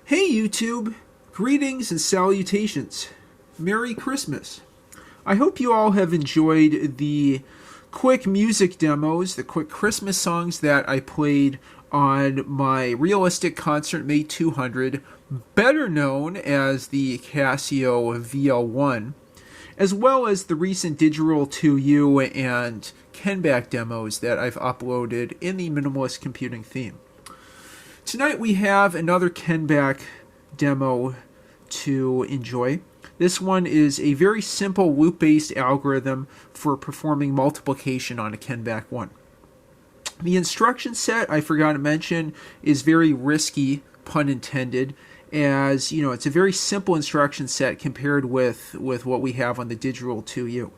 Hey YouTube! Greetings and salutations. Merry Christmas. I hope you all have enjoyed the quick music demos, the quick Christmas songs that I played on my Realistic Concert Mate 200, better known as the Casio VL1, as well as the recent Digital 2U and Kenbak demos that I've uploaded in the Minimalist Computing theme. Tonight we have another Kenbak demo to enjoy. This one is a very simple loop-based algorithm for performing multiplication on a Kenbak-1. The instruction set, I forgot to mention, is very risky, pun intended, as you know, it's a very simple instruction set compared with what we have on the Digital 2U.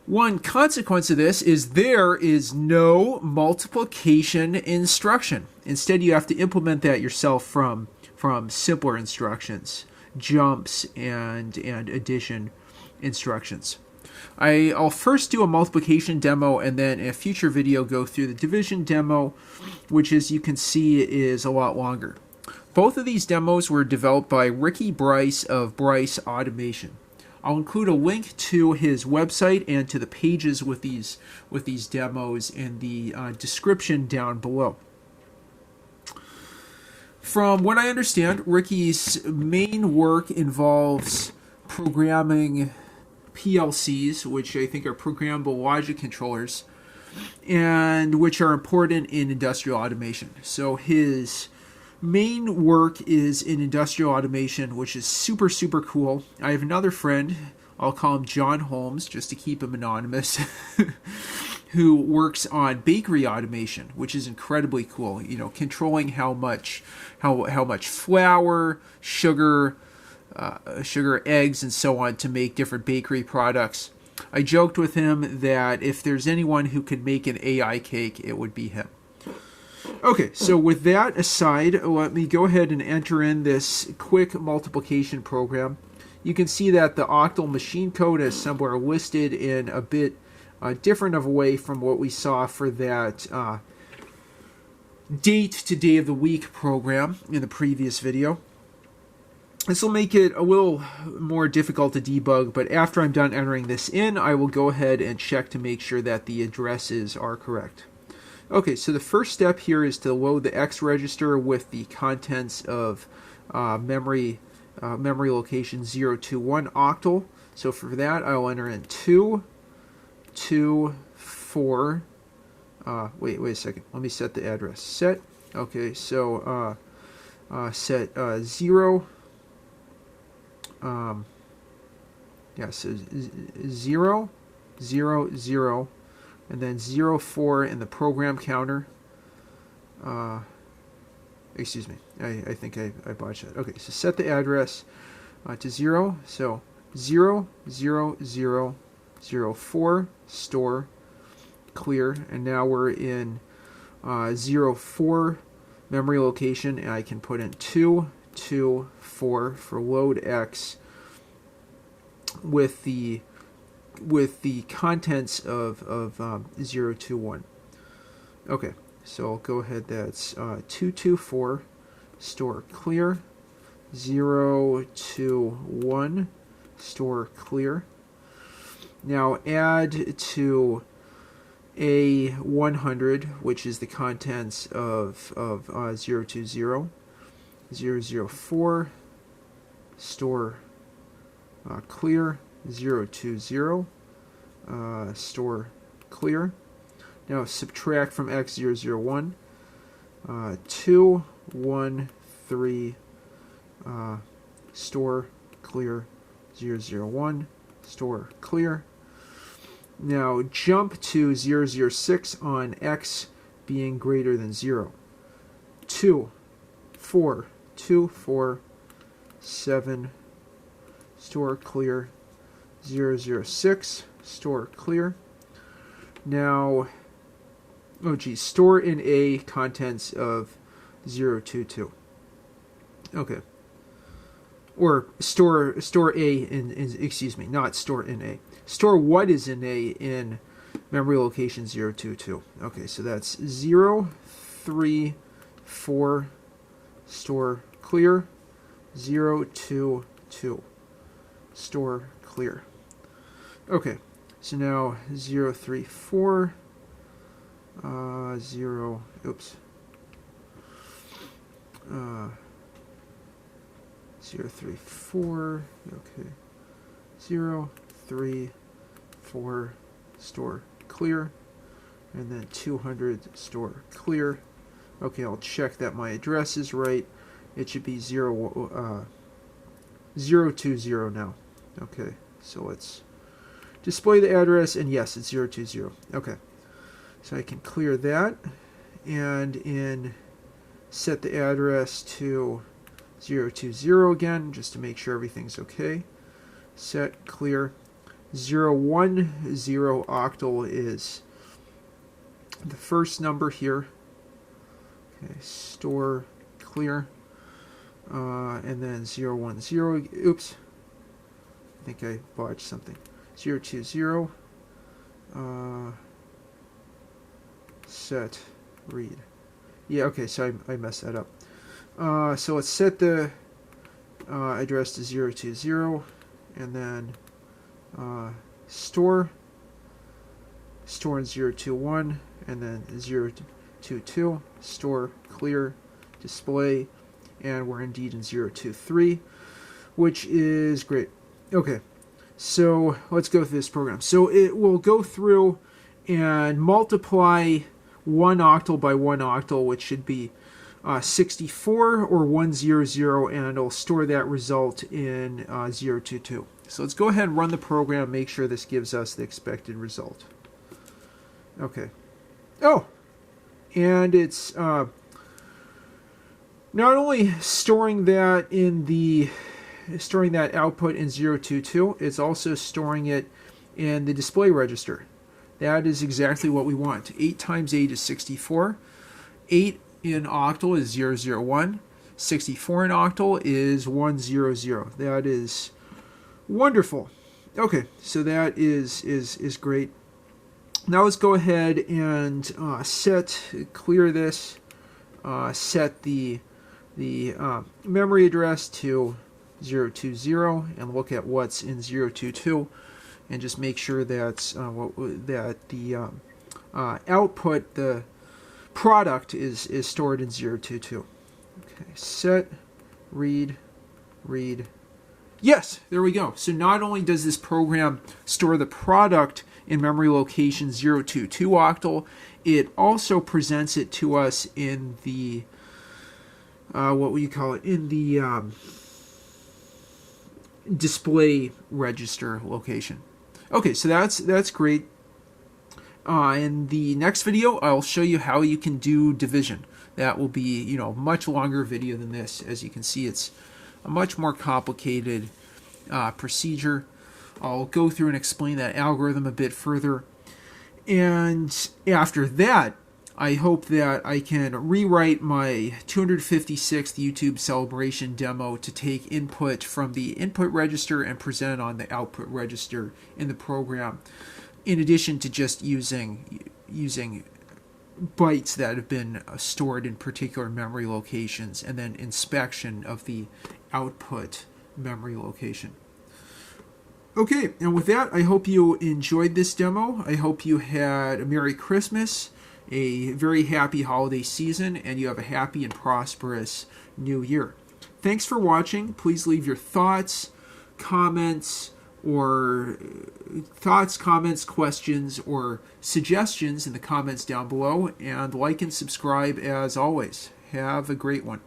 One consequence of this is there is no multiplication instruction. Instead, you have to implement that yourself from simpler instructions, jumps, and addition instructions. I'll first do a multiplication demo and then in a future video go through the division demo, which as you can see is a lot longer. Both of these demos were developed by Ricky Bryce of Bryce Automation. I'll include a link to his website and to the pages with these demos in the description down below. From what I understand, Ricky's main work involves programming PLCs, which I think are programmable logic controllers, and which are important in industrial automation. So his main work is in industrial automation, which is super cool. I have another friend, I'll call him John Holmes just to keep him anonymous, who works on bakery automation, which is incredibly cool. You know, controlling how much flour, sugar, eggs, and so on to make different bakery products. I joked with him that if there's anyone who could make an AI cake, it would be him. Okay, so with that aside, let me go ahead and enter in this quick multiplication program. You can see that the octal machine code and assembler are listed in a bit different of a way from what we saw for that date to day of the week program in the previous video. This will make it a little more difficult to debug, but after I'm done entering this in, I will go ahead and check to make sure that the addresses are correct. Okay, so the first step here is to load the X register with the contents of memory location 021 octal. So for that, I'll enter in 2, 2, 4. Wait a second. Let me set the address. Set. Okay, so set 0. So 0, 0, 0. And then 04 in the program counter. Excuse me, I think I botched that. Okay, so set the address to 0. So 0, 0, 0, 0, 4, store, clear. And now we're in 04 memory location, and I can put in 2, 2, 4 for load X with the contents of 021. Okay, so I'll go ahead, that's 224, store clear, 021, store clear. Now add to A100, which is the contents of 020, 004, store clear, 020, store clear. Now subtract from X001, 2, 1, 3, store clear, 001, store clear. Now jump to 006 on X being greater than 0. 2, 4, 2, 4, 7, store clear, 006, store clear. Now, store in A contents of 022. Okay. Or store A in excuse me, not store in A. Store what is in A in memory location 022. Okay, so that's 0, 3, 4, store clear, 022, store clear. Okay, so now 034, 0, oops, 034, okay, 034, store clear, and then 200, store clear. Okay, I'll check that my address is right. It should be 020 now. Okay, so let's display the address, and yes, it's 020. Okay, so I can clear that, and set the address to 020 again, just to make sure everything's okay. Set, clear. 010 octal is the first number here. Okay, store clear. And then 010, oops, I think I botched something. 020, set, read. Yeah, okay, so I messed that up. So let's set the address to 020, and then store in 021, and then 022, store, clear, display, and we're indeed in 023, which is great. Okay, so let's go through this program. So it will go through and multiply one octal by one octal, which should be 64 or 100, and it'll store that result in 022. So let's go ahead and run the program, make sure this gives us the expected result. Okay. Oh, and it's not only storing that output in 022, it's also storing it in the display register. That is exactly what we want. 8 times 8 is 64. 8 in octal is 001. 64 in octal is 100. That is wonderful. Okay, so that is great. Now let's go ahead and clear this, set the memory address to 020, and look at what's in 022, and just make sure that's that the output, the product, is stored in 022. Okay, set, read. Yes, there we go. So not only does this program store the product in memory location 022 octal, it also presents it to us in the what would you call it, in the display register location. Okay, so that's great. In the next video, I'll show you how you can do division. That will be, a much longer video than this. As you can see, it's a much more complicated procedure. I'll go through and explain that algorithm a bit further. And after that, I hope that I can rewrite my 256th YouTube celebration demo to take input from the input register and present it on the output register in the program, in addition to just using bytes that have been stored in particular memory locations, and then inspection of the output memory location. Okay, and with that, I hope you enjoyed this demo. I hope you had a Merry Christmas, a very happy holiday season, and you have a happy and prosperous new year. Thanks for watching. Please leave your thoughts, comments, questions, or suggestions in the comments down below, and like and subscribe as always. Have a great one.